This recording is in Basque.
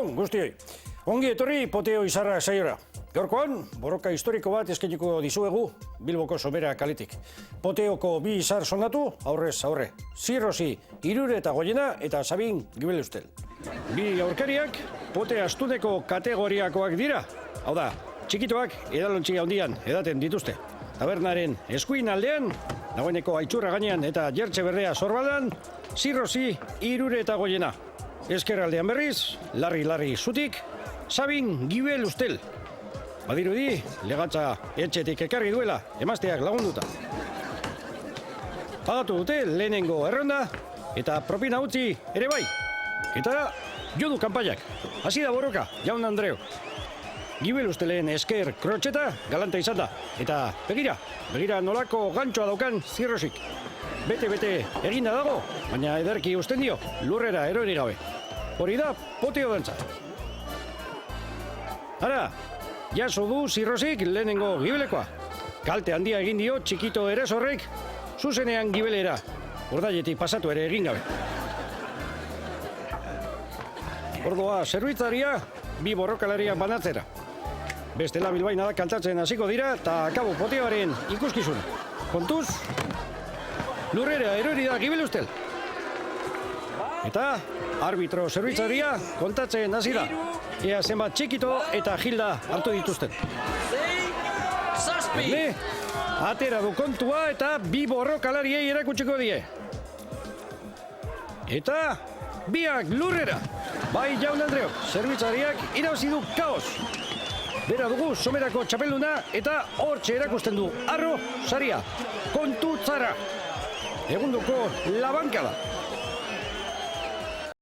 Egunon, guztioi. Ongi etorri Poteo Izarra saiora. Gaurkoan, borroka historiko bat eskainiko dizuegu Bilboko Sobera kaletik. Poteoko bi izar sondatu, aurrez aurre. Zirrosi, Irure eta Goiena eta Sabin Gibelustel. Bi aurkariak pote astuneko kategoriakoak dira. Hau da, txikitoak edalontzi handian edaten dituzte. Tabernaren eskuin aldean, dagoeneko Aitzurra gainean eta Jertxe Berdea sorbaldan, Zirrosi, Irure eta Goiena. Ezkerraldean berriz, larri zutik, Sabin Gibelustel. Badirudi, legatza etxetik ekarri duela, emazteak lagunduta. Pagatu dute lehenengo erronda eta propina utzi ere bai. Eta judu kanpaiak. Hasi da borroka, jaun Andreu. Gibelustelen esker krotxeta galanta izan da. Eta begira nolako gantxoa daukan Zirrosik. Bete eginda dago, baina ederki usten dio, lurrera erori gabe. Hori da Poteo dantza. Ara, jaso du Zirrosik lehenengo gibelekoa. Kalte handia egin dio txikito eresorrek, zuzenean gibelera. Ordailetik pasatu ere egin gabe. Ordoa zerbitzaria, bi borrokalariak banatzera. Bestela bilbaina da kantatzen hasiko dira eta akabo Poteoaren ikuskizun. Kontuz, lurrera erori da Gibelustel. Eta arbitro zerbitzaria kontatzen hasi da. Ea zenbat txikito eta Gilda hartu dituzten. Berne, atera du kontua eta bi borrokalariei erakutsiko die. Eta biak lurrera. Bai jaun Andreo, zerbitzariak irabazi du kaos. Bera dugu somerako txapelduna eta hortxe erakusten du arro saria. Kontu zara. Egunduko labankada.